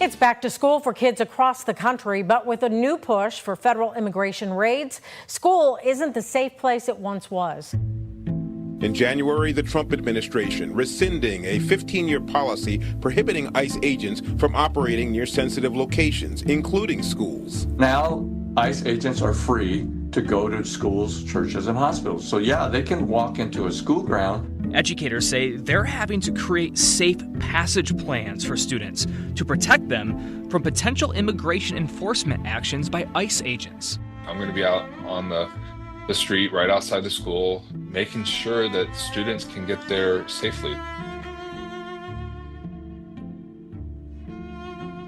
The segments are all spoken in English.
It's back to school for kids across the country, but with a new push for federal immigration raids, school isn't the safe place it once was. In January, the Trump administration rescinding a 15-year policy prohibiting ICE agents from operating near sensitive locations, including schools. Now, ICE agents are free to go to schools, churches, and hospitals. So yeah, they can walk into a school ground. Educators say they're having to create safe passage plans for students to protect them from potential immigration enforcement actions by ICE agents. I'm going to be out on the street right outside the school, making sure that students can get there safely.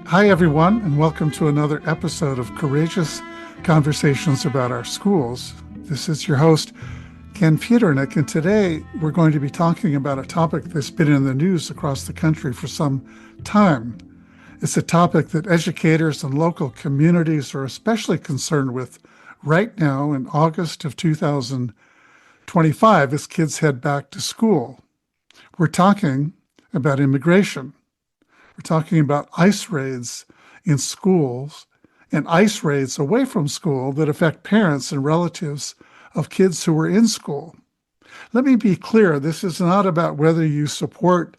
Hi, everyone, and welcome to another episode of Courageous Conversations About Our Schools. This is your host, Ken Feudernick, and today we're going to be talking about a topic that's been in the news across the country for some time. It's a topic that educators and local communities are especially concerned with right now in August of 2025 as kids head back to school. We're talking about immigration. We're talking about ICE raids in schools and ICE raids away from school that affect parents and relatives of kids who are in school. Let me be clear, this is not about whether you support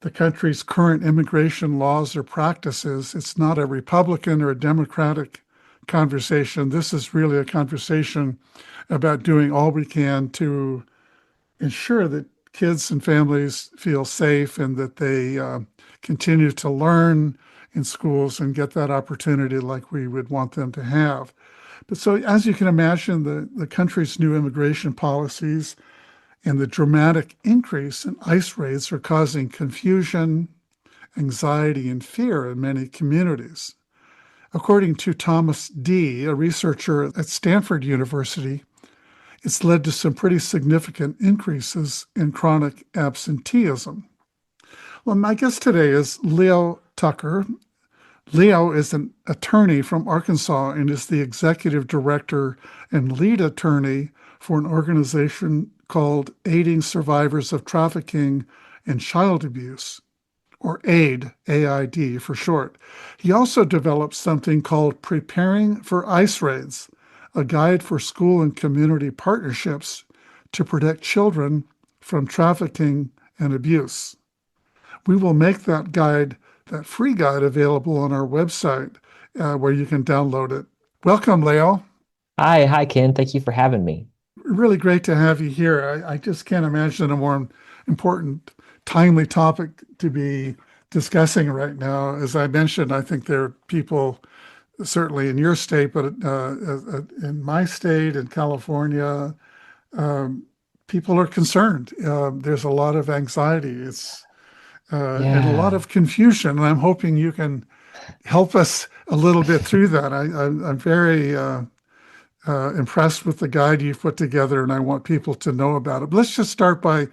the country's current immigration laws or practices. It's not a Republican or a Democratic conversation. This is really a conversation about doing all we can to ensure that kids and families feel safe and that they continue to learn in schools and get that opportunity like we would want them to have. But so as you can imagine, the country's new immigration policies and the dramatic increase in ICE raids are causing confusion, anxiety, and fear in many communities. According to Thomas Dee, a researcher at Stanford University, it's led to some pretty significant increases in chronic absenteeism. Well, my guest today is Leo Tucker. Leo is an attorney from Arkansas and is the executive director and lead attorney for an organization called Aiding Survivors of Trafficking and Child Abuse, or AID, AID for short. He also developed something called Preparing for ICE Raids, a guide for school and community partnerships to protect children from trafficking and abuse. We will make that guide, that free guide, available on our website where you can download it. Welcome, Leo. Hi, Ken. Thank you for having me. Really great to have you here. I just can't imagine a more important, timely topic to be discussing right now. As I mentioned, I think there are people, certainly in your state, but in my state, in California, people are concerned. There's a lot of anxiety. And a lot of confusion. And I'm hoping you can help us a little bit through that. I'm very impressed with the guide you've put together, and I want people to know about it. But let's just start by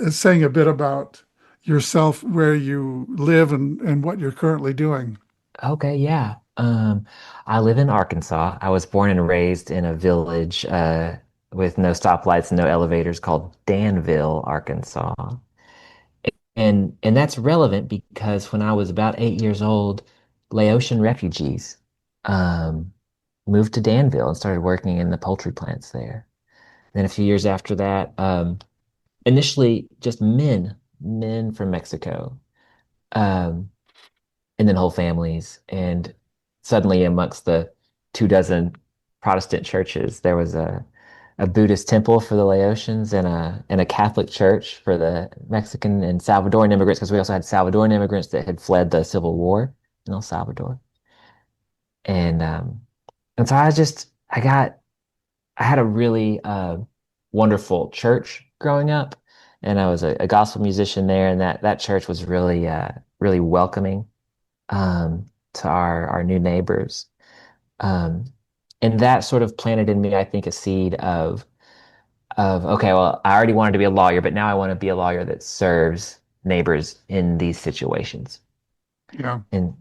saying a bit about yourself, where you live, and what you're currently doing. Okay, yeah. I live in Arkansas. I was born and raised in a village with no stoplights and no elevators called Danville, Arkansas. And that's relevant because when I was about 8 years old, Laotian refugees moved to Danville and started working in the poultry plants there. Then a few years after that, initially just men from Mexico, and then whole families. And suddenly amongst the 24 Protestant churches, there was a Buddhist temple for the Laotians and a Catholic church for the Mexican and Salvadoran immigrants, because we also had Salvadoran immigrants that had fled the Civil War in El Salvador. And so I had a really wonderful church growing up, and I was a gospel musician there, and that church was really welcoming to our new neighbors. And that sort of planted in me, I think, a seed of okay, well, I already wanted to be a lawyer, but now I want to be a lawyer that serves neighbors in these situations. Yeah. And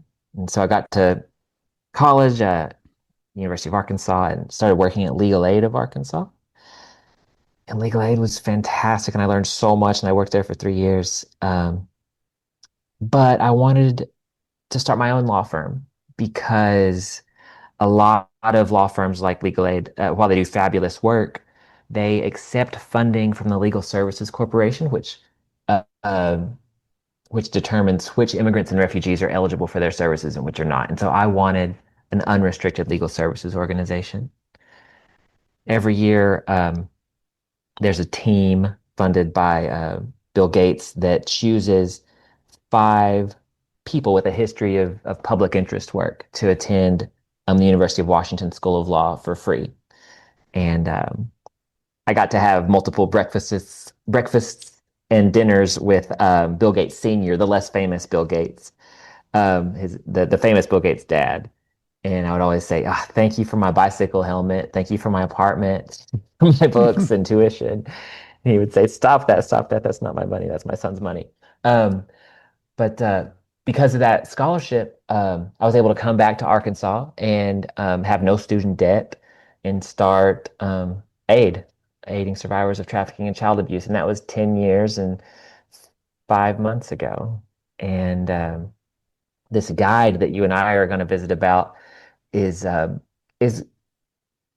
so I got to college at University of Arkansas and started working at Legal Aid of Arkansas. And Legal Aid was fantastic, and I learned so much, and I worked there for 3 years. But I wanted to start my own law firm because a lot of law firms like Legal Aid, while they do fabulous work, they accept funding from the Legal Services Corporation, uh, um, which determines which immigrants and refugees are eligible for their services and which are not. And so I wanted an unrestricted legal services organization. Every year, there's a team funded by Bill Gates that chooses 5 people with a history of public interest work to attend the University of Washington School of Law for free. And I got to have multiple breakfasts and dinners with Bill Gates Sr., the less famous Bill Gates, the famous Bill Gates' dad. And I would always say, thank you for my bicycle helmet. Thank you for my apartment, my books and tuition. And he would say, stop that, stop that. That's not my money. That's my son's money. But because of that scholarship, I was able to come back to Arkansas and have no student debt and start aiding survivors of trafficking and child abuse. And that was 10 years and 5 months ago. And this guide that you and I are going to visit about is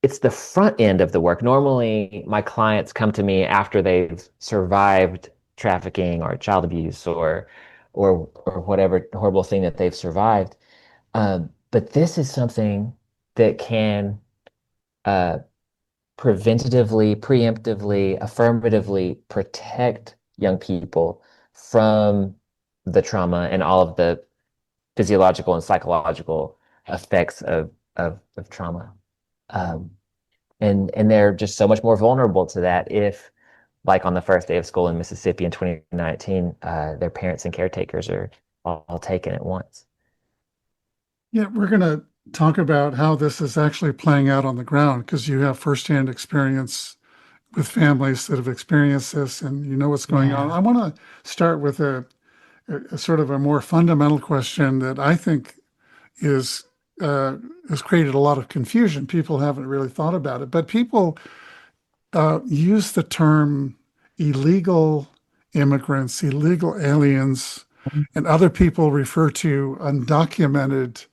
it's the front end of the work. Normally, my clients come to me after they've survived trafficking or child abuse or whatever horrible thing that they've survived. But this is something that can preventatively, preemptively, affirmatively protect young people from the trauma and all of the physiological and psychological effects of trauma. And they're just so much more vulnerable to that if, like on the first day of school in Mississippi in 2019, their parents and caretakers are all taken at once. Yeah, we're going to talk about how this is actually playing out on the ground because you have firsthand experience with families that have experienced this and you know what's going on. I want to start with a sort of a more fundamental question that I think is has created a lot of confusion. People haven't really thought about it, but people use the term illegal immigrants, illegal aliens, and other people refer to undocumented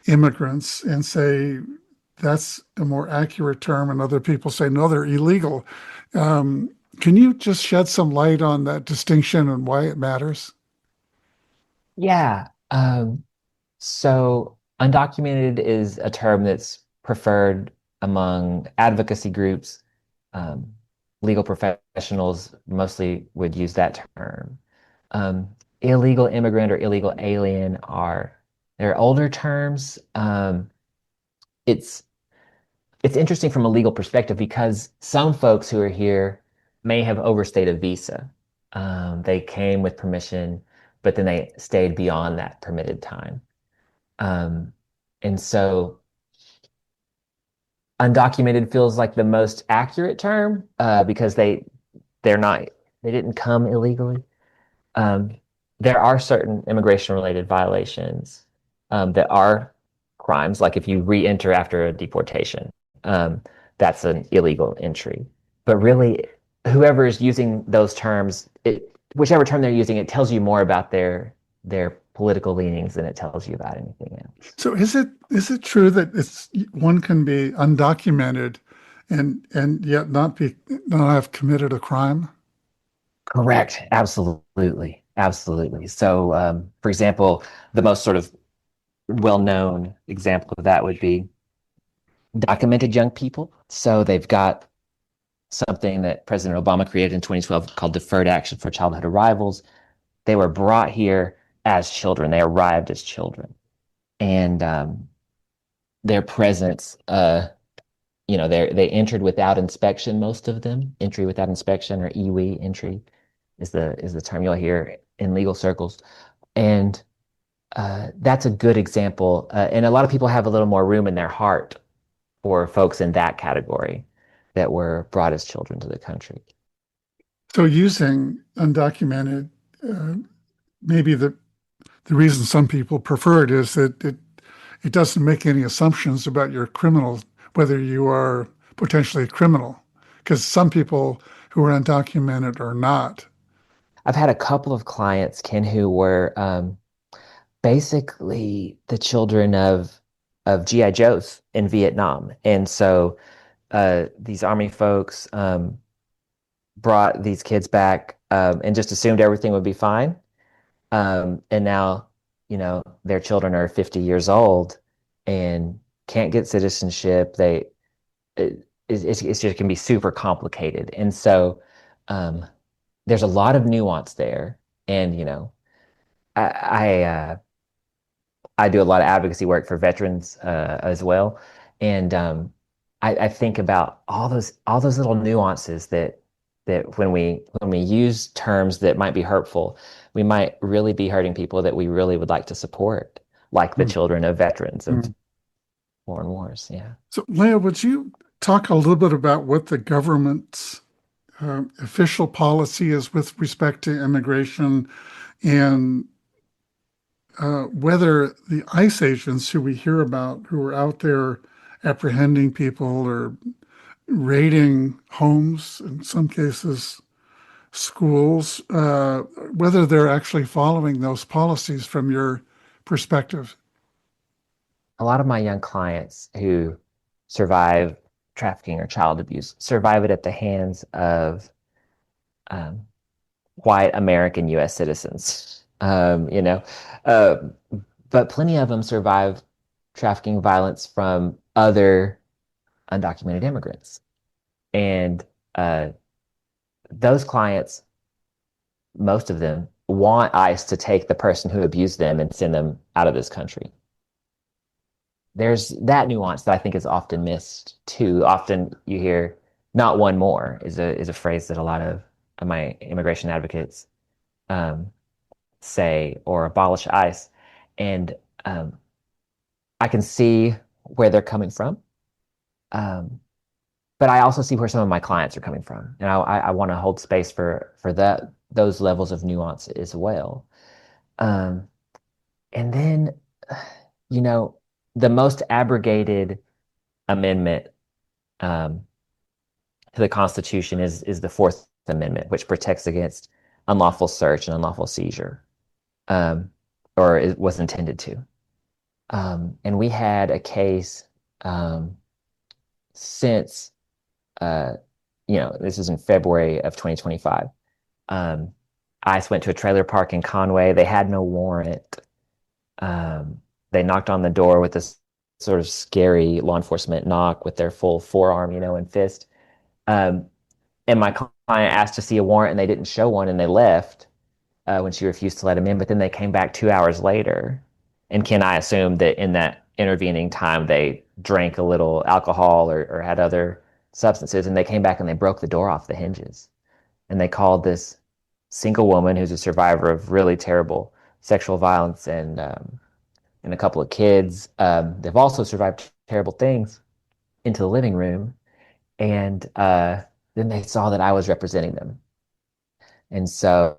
immigrants and say that's a more accurate term, and other people say no, they're illegal. Can you just shed some light on that distinction and why it matters? Yeah. So undocumented is a term that's preferred among advocacy groups. Legal professionals mostly would use that term. Illegal immigrant or illegal alien they're older terms. It's interesting from a legal perspective because some folks who are here may have overstayed a visa. They came with permission, but then they stayed beyond that permitted time. And so undocumented feels like the most accurate term because they didn't come illegally. There are certain immigration-related violations that are crimes, like if you re-enter after a deportation, that's an illegal entry. But really, whoever is using those terms, whichever term they're using, it tells you more about their political leanings than it tells you about anything else. So is it true that one can be undocumented and yet not have committed a crime? Correct. Absolutely. Absolutely. So, for example, the most sort of well-known example of that would be documented young people. So they've got something that President Obama created in 2012 called Deferred Action for Childhood Arrivals. They were brought here as children. They arrived as children. And their presence, they entered without inspection, most of them. Entry without inspection, or EWI, entry, is the term you'll hear in legal circles. And that's a good example. And a lot of people have a little more room in their heart for folks in that category that were brought as children to the country. So using undocumented, maybe the reason some people prefer it is that it doesn't make any assumptions about your criminal, whether you are potentially a criminal, because some people who are undocumented are not. I've had a couple of clients, Ken, who were basically the children of GI Joes in Vietnam. And so these army folks brought these kids back and just assumed everything would be fine. And now, their children are 50 years old and can't get citizenship. It's just can be super complicated. And so there's a lot of nuance there. And, I, I do a lot of advocacy work for veterans as well, and I think about all those little nuances that when we use terms that might be hurtful, we might really be hurting people that we really would like to support, like the children of veterans of foreign wars. Yeah. So, Leah, would you talk a little bit about what the government's official policy is with respect to immigration and whether the ICE agents who we hear about, who are out there apprehending people or raiding homes, in some cases schools, whether they're actually following those policies from your perspective? A lot of my young clients who survive trafficking or child abuse survive it at the hands of um, white American U.S. citizens. But plenty of them survive trafficking violence from other undocumented immigrants. And those clients, most of them, want ICE to take the person who abused them and send them out of this country. There's that nuance that I think is often missed too. Often you hear "not one more" is a phrase that a lot of my immigration advocates say, or abolish ICE. And I can see where they're coming from. But I also see where some of my clients are coming from. And I want to hold space for those levels of nuance as well. And then, the most abrogated amendment to the Constitution is the Fourth Amendment, which protects against unlawful search and unlawful seizure, or it was intended to. And we had a case since, this is in February of 2025. ICE went to a trailer park in Conway. They had no warrant. They knocked on the door with this sort of scary law enforcement knock with their full forearm, and fist. And my client asked to see a warrant, and they didn't show one, and they left when she refused to let him in. But then they came back 2 hours later. And can I assume that in that intervening time, they drank a little alcohol or had other substances, and they came back and they broke the door off the hinges. And they called this single woman who's a survivor of really terrible sexual violence and a couple of kids. They've also survived terrible things into the living room. And then they saw that I was representing them. And so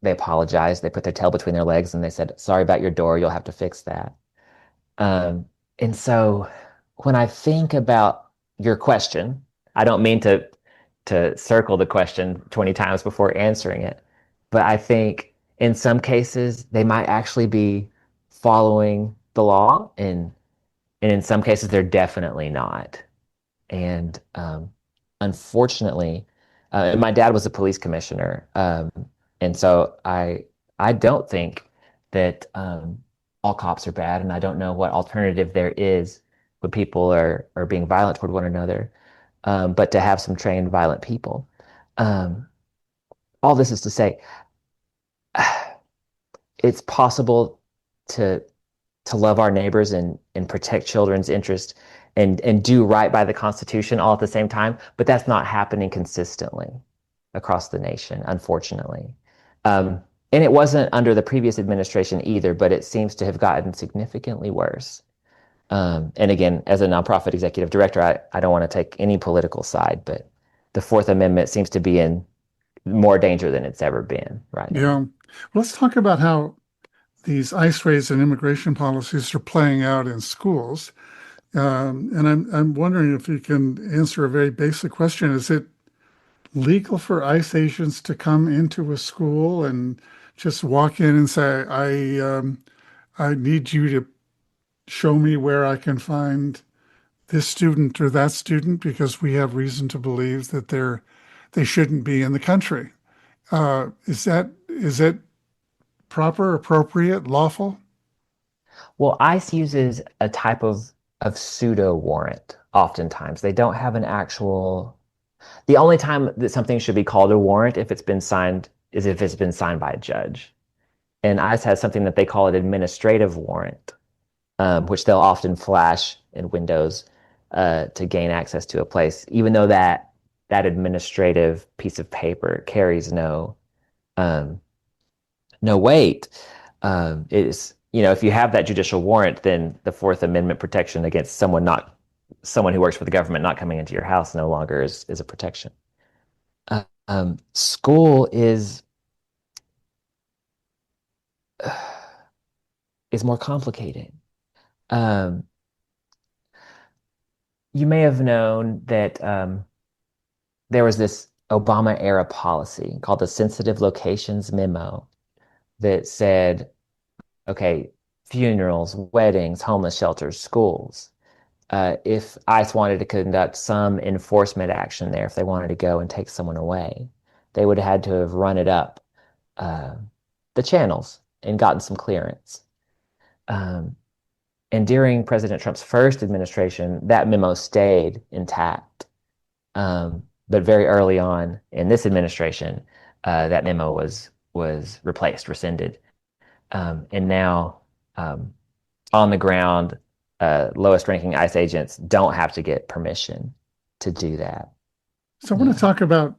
they apologized. They put their tail between their legs and they said, "Sorry about your door. You'll have to fix that." And so when I think about your question, I don't mean to circle the question 20 times before answering it, but I think in some cases they might actually be following the law, and in some cases they're definitely not. And unfortunately, my dad was a police commissioner, and so I don't think that all cops are bad, and I don't know what alternative there is when people are being violent toward one another, but to have some trained violent people. All this is to say, it's possible to love our neighbors and protect children's interest and do right by the Constitution all at the same time, but that's not happening consistently across the nation, unfortunately. And it wasn't under the previous administration either, but it seems to have gotten significantly worse. And again, as a nonprofit executive director, I don't want to take any political side, but the Fourth Amendment seems to be in more danger than it's ever been right now. Yeah. Let's talk about how these ICE raids and immigration policies are playing out in schools. And I'm wondering if you can answer a very basic question. Is it legal for ICE agents to come into a school and just walk in and say, I need you to show me where I can find this student or that student because we have reason to believe that they shouldn't be in the country. Is it proper, appropriate, lawful? Well, ICE uses a type of pseudo warrant oftentimes. They don't have an actual. The only time that something should be called a warrant if it's been signed is if it's been signed by a judge. And ICE has something that they call an administrative warrant, which they'll often flash in windows to gain access to a place, even though that administrative piece of paper carries um, no weight. Is if you have that judicial warrant, then the Fourth Amendment protection against someone who works for the government not coming into your house no longer is a protection. School is more complicated. Um, you may have known that there was this Obama era policy called the Sensitive Locations Memo that said, okay, funerals, weddings, homeless shelters, schools. If ICE wanted to conduct some enforcement action there, if they wanted to go and take someone away, they would have had to have run it up the channels and gotten some clearance. And during President Trump's first administration, that memo stayed intact. But very early on in this administration, that memo was replaced, rescinded. And now, on the ground, lowest ranking ICE agents don't have to get permission to do that. So I want to talk about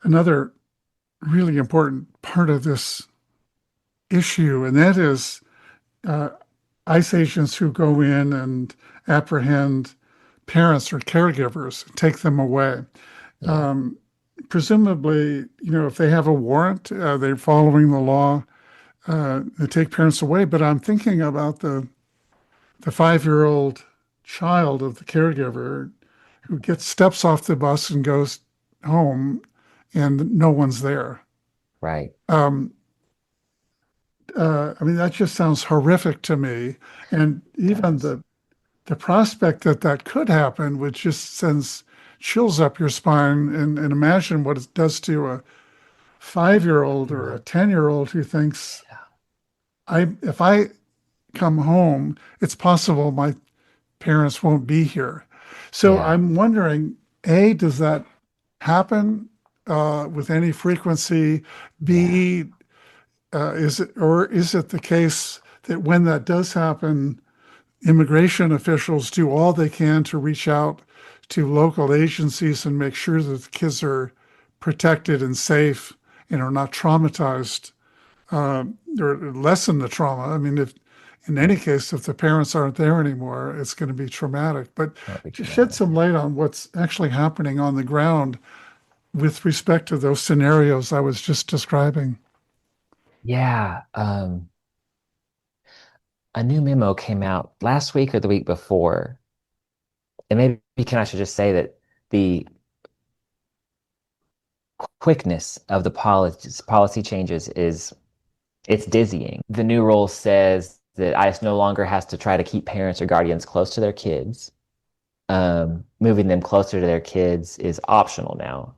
another really important part of this issue, and that is ICE agents who go in and apprehend parents or caregivers, take them away. Yeah. Presumably, if they have a warrant, they're following the law. They take parents away. But I'm thinking about the 5-year-old child of the caregiver who steps off the bus and goes home, and no one's there. Right. I mean, that just sounds horrific to me. And even the prospect that could happen, which just sends chills up your spine. And imagine what it does to a 5-year-old or a 10-year-old who thinks, if I come home, it's possible my parents won't be here. So Yeah. I'm wondering, A, does that happen with any frequency? B, is it the case that when that does happen, immigration officials do all they can to reach out to local agencies and make sure that the kids are protected and safe and are not traumatized, or lessen the trauma? I mean, if in any case, if the parents aren't there anymore, it's going to be traumatic. But just shed some light on what's actually happening on the ground with respect to those scenarios I was just describing. Yeah. A new memo came out last week or the week before. And maybe I should just say that the quickness of the policy changes it's dizzying. The new rule says that ICE no longer has to try to keep parents or guardians close to their kids. Moving them closer to their kids is optional now.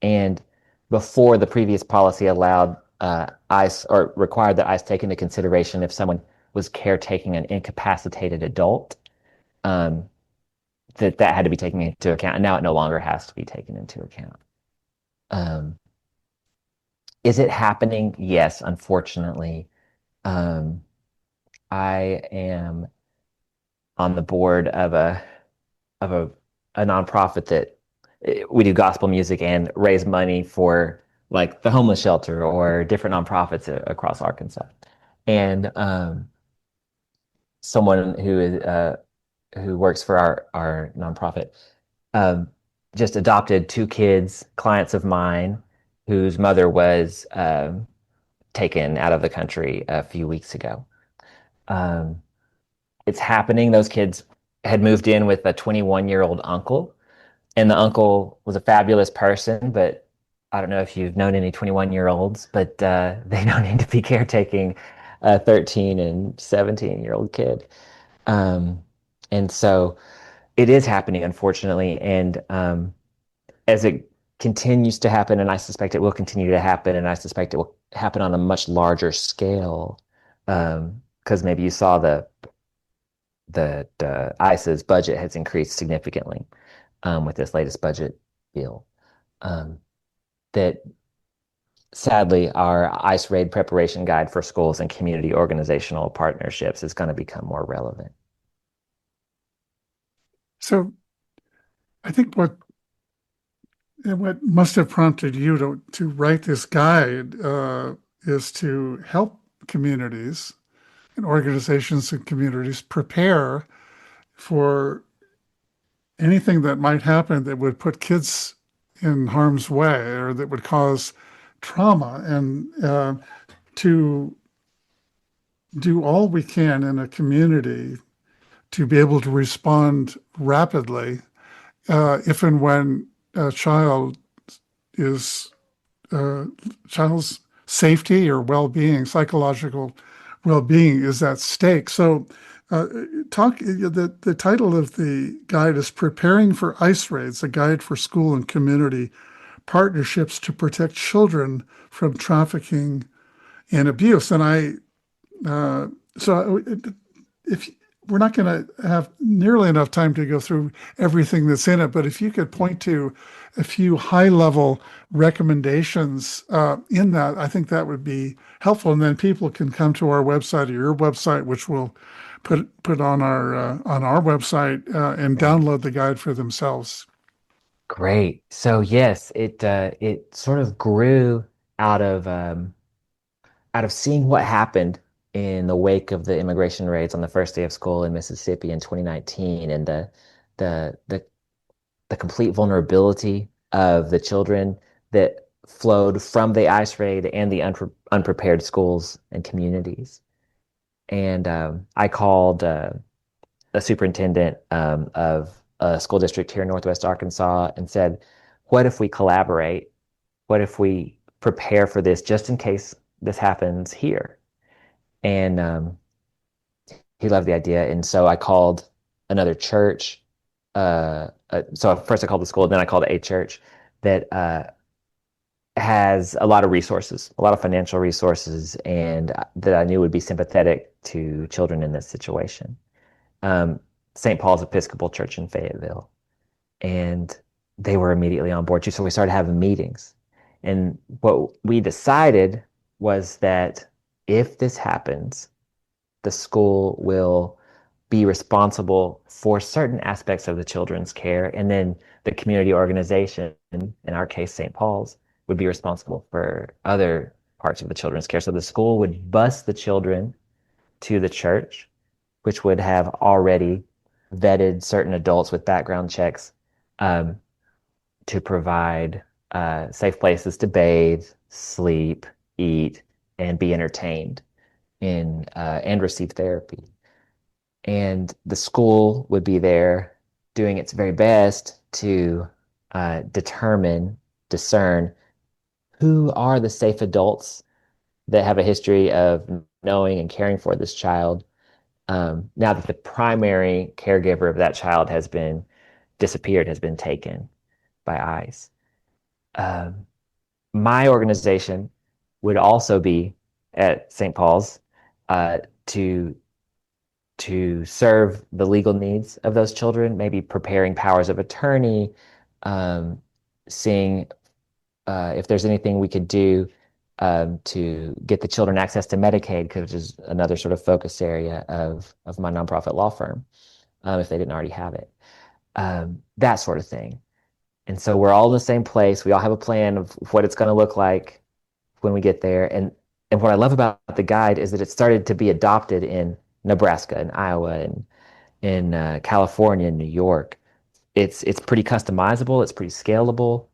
And before, the previous policy allowed ICE or required that ICE take into consideration if someone was caretaking an incapacitated adult, that had to be taken into account. And now it no longer has to be taken into account. Is it happening? Yes, unfortunately. I am on the board of a nonprofit that we do gospel music and raise money for like the homeless shelter or different nonprofits across Arkansas. And someone who works for our nonprofit just adopted 2 kids, clients of mine, whose mother was taken out of the country a few weeks ago. It's happening. Those kids had moved in with a 21-year-old uncle, and the uncle was a fabulous person, but I don't know if you've known any 21-year-olds, but they don't need to be caretaking a 13 and 17-year-old kid. Um, and so it is happening, unfortunately. And as it continues to happen, and I suspect it will continue to happen, and I suspect it will happen on a much larger scale, because maybe you saw the ICE's budget has increased significantly with this latest budget bill. Um, that sadly, our ICE raid preparation guide for schools and community organizational partnerships is going to become more relevant. So I think what must have prompted you to write this guide is to help communities and organizations and communities prepare for anything that might happen that would put kids in harm's way or that would cause trauma, and to do all we can in a community to be able to respond rapidly if and when a child's safety or well-being, psychological well-being is at stake. So the title of the guide is Preparing for ICE Raids, a guide for school and community partnerships to protect children from trafficking and abuse. And so if we're not going to have nearly enough time to go through everything that's in it, but if you could point to a few high-level recommendations in that, I think that would be helpful. And then people can come to our website or your website, which we'll put on our website, and download the guide for themselves. Great. So yes, it sort of grew out of seeing what happened in the wake of the immigration raids on the first day of school in Mississippi in 2019, and the the complete vulnerability of the children that flowed from the ICE raid and the unprepared schools and communities. And I called a superintendent of a school district here in Northwest Arkansas and said, what if we collaborate? What if we prepare for this just in case this happens here? And he loved the idea. And so I called another church. So first I called the school, then I called a church that has a lot of resources, a lot of financial resources, and that I knew would be sympathetic to children in this situation. St. Paul's Episcopal Church in Fayetteville. And they were immediately on board too. So we started having meetings. And what we decided was that if this happens, the school will be responsible for certain aspects of the children's care. And then the community organization, in our case, St. Paul's, would be responsible for other parts of the children's care. So the school would bus the children to the church, which would have already vetted certain adults with background checks to provide safe places to bathe, sleep, eat, and be entertained and receive therapy. And the school would be there doing its very best to discern who are the safe adults that have a history of knowing and caring for this child, now that the primary caregiver of that child has been taken by ICE. My organization would also be at St. Paul's to serve the legal needs of those children, maybe preparing powers of attorney, seeing if there's anything we could do to get the children access to Medicaid, which is another sort of focus area of my nonprofit law firm, if they didn't already have it, that sort of thing. And so we're all in the same place. We all have a plan of what it's going to look like when we get there. And what I love about the guide is that it started to be adopted in Nebraska and Iowa and in California and New York. It's pretty customizable. It's pretty scalable.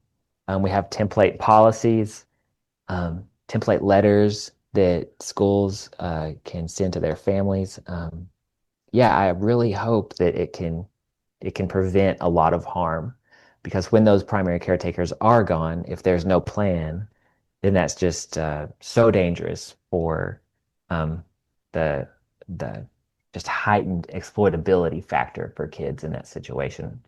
We have template policies, template letters that schools can send to their families. I really hope that it can prevent a lot of harm because when those primary caretakers are gone, if there's no plan, then that's just so dangerous for um, the the just heightened exploitability factor for kids in that situation.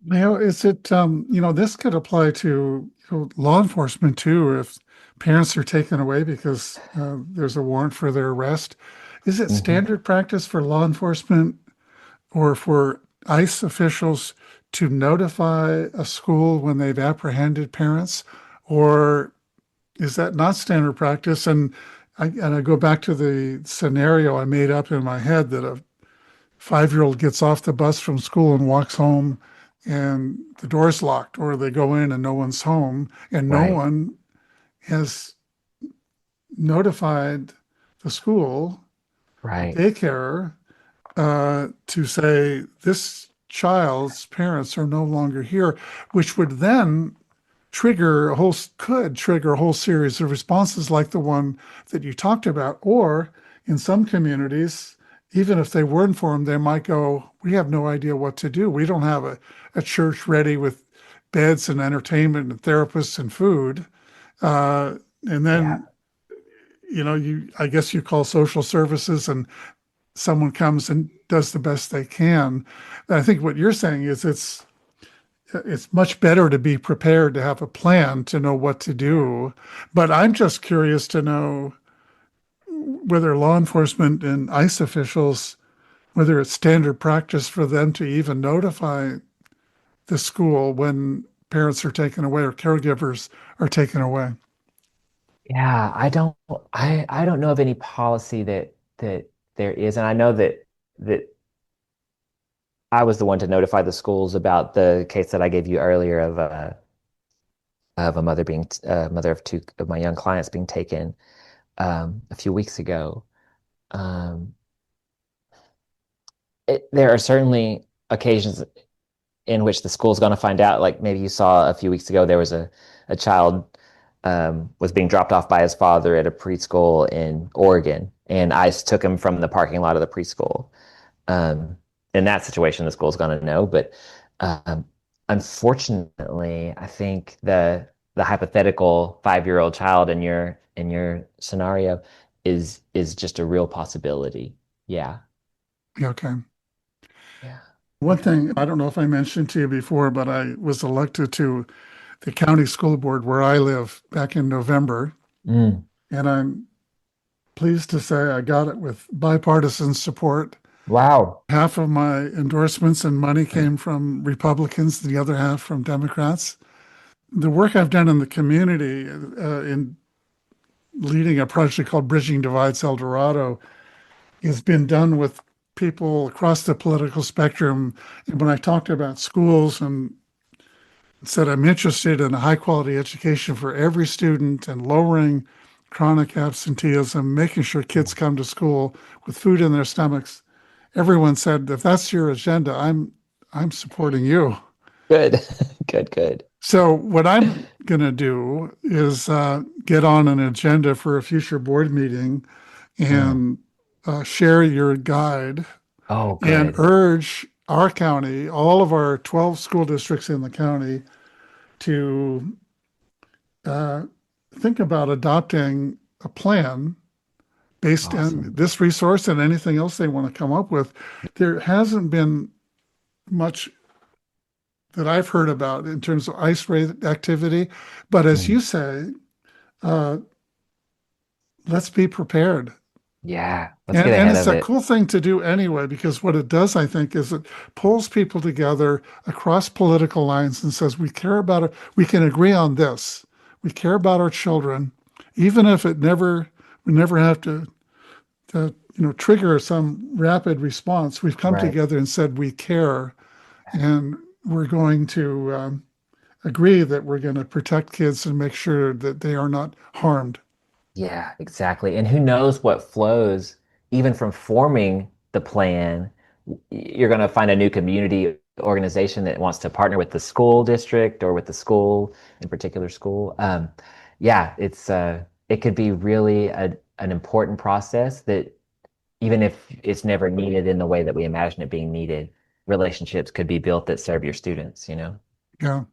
Is it, this could apply to law enforcement too. If parents are taken away because there's a warrant for their arrest, is it Hmm. standard practice for law enforcement or for ICE officials to notify a school when they've apprehended parents? Or is that not standard practice? And I go back to the scenario I made up in my head that a 5-year-old gets off the bus from school and walks home and the door's locked, or they go in and no one's home and no Right, one has notified the school, the right, daycare, to say this child's parents are no longer here, which would then could trigger a whole series of responses like the one that you talked about. Or in some communities, even if they were informed, they might go, we have no idea what to do. We don't have a church ready with beds and entertainment and therapists and food. And yeah, then, I guess you call social services and someone comes and does the best they can. And I think what you're saying is it's much better to be prepared, to have a plan, to know what to do. But I'm just curious to know whether law enforcement and ICE officials, whether it's standard practice for them to even notify the school when parents are taken away or caregivers are taken away. yeah. I don't know of any policy that there is, and I know that I was the one to notify the schools about the case that I gave you earlier of a mother of two of my young clients being taken a few weeks ago. Um, there are certainly occasions in which the school's going to find out. Like maybe you saw a few weeks ago, there was a child was being dropped off by his father at a preschool in Oregon, and ICE took him from the parking lot of the preschool. Um, in that situation, the school's going to know. But um, unfortunately, I think the hypothetical 5-year-old child in your scenario is just a real possibility. Yeah. Okay. Yeah. One thing, I don't know if I mentioned to you before, but I was elected to the county school board where I live back in November. Mm. And I'm pleased to say I got it with bipartisan support. Wow. Half of my endorsements and money came from Republicans, the other half from Democrats. The work I've done in the community in leading a project called Bridging Divides El Dorado has been done with people across the political spectrum. And when I talked about schools and said I'm interested in a high quality education for every student and lowering chronic absenteeism, making sure kids come to school with food in their stomachs, everyone said, if that's your agenda, I'm supporting you. Good. Good, good. So what I'm going to do is get on an agenda for a future board meeting Mm. and share your guide Oh, and good. urge our county, all of our 12 school districts in the county, to uh, think about adopting a plan based on Awesome. this resource and anything else they want to come up with. There hasn't been much that I've heard about in terms of ICE raid activity, but as Mm. you say, uh, let's be prepared. Yeah, let's And, get and ahead it's of a it. cool thing to do anyway, because what it does, I think, is it pulls people together across political lines and says, we care about it. We can agree on this. We care about our children, even if we never have to trigger some rapid response. We've come Right. together and said, we care, and we're going to agree that we're going to protect kids and make sure that they are not harmed. Yeah, exactly. And who knows what flows even from forming the plan. You're going to find a new community organization that wants to partner with the school district or with the school, in particular school. Yeah, it could be really an important process that even if it's never needed in the way that we imagine it being needed, relationships could be built that serve your students, you know? Yeah.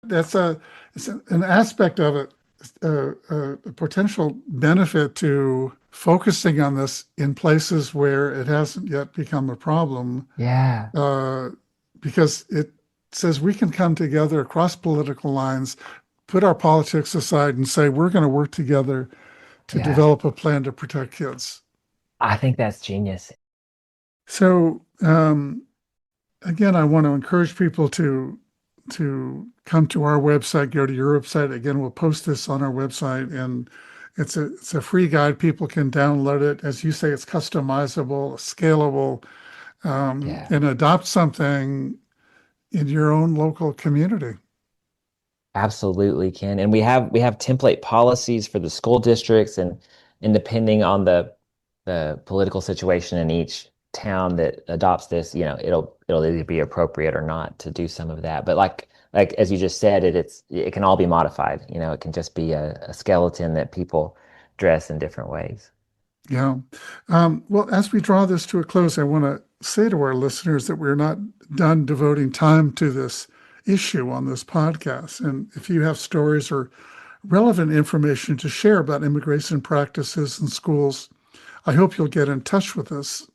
That's an aspect of it, a potential benefit to focusing on this in places where it hasn't yet become a problem, Yeah. uh, because it says we can come together across political lines, put our politics aside, and say we're going to work together to Yeah. develop a plan to protect kids. I think that's genius. So again, I want to encourage people to come to our website, go to your website. Again, we'll post this on our website, and it's a free guide. People can download it. As you say, it's customizable, scalable, Yeah. and adopt something in your own local community. Absolutely, Ken. And we have template policies for the school districts, and depending on the political situation in each town that adopts this, it'll either be appropriate or not to do some of that. But like as you just said, it can all be modified. It can just be a skeleton that people dress in different ways. Yeah. Well, as we draw this to a close, I want to say to our listeners that we're not done devoting time to this issue on this podcast. And if you have stories or relevant information to share about immigration practices in schools, I hope you'll get in touch with us.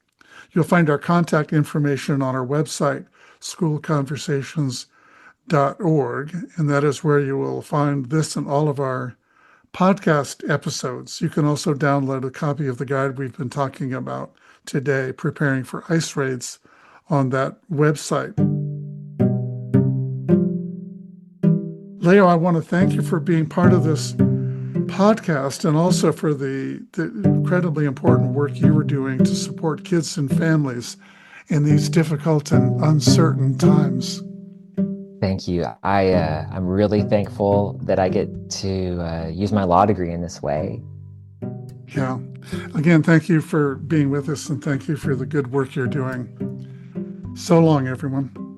You'll find our contact information on our website, schoolconversations.org, and that is where you will find this and all of our podcast episodes. You can also download a copy of the guide we've been talking about today, Preparing for ICE Raids, on that website. Leo, I want to thank you for being part of this podcast and also for the incredibly important work you were doing to support kids and families in these difficult and uncertain times. Thank you. I'm really thankful that I get to use my law degree in this way. Yeah. Again, thank you for being with us, and thank you for the good work you're doing. So long, everyone.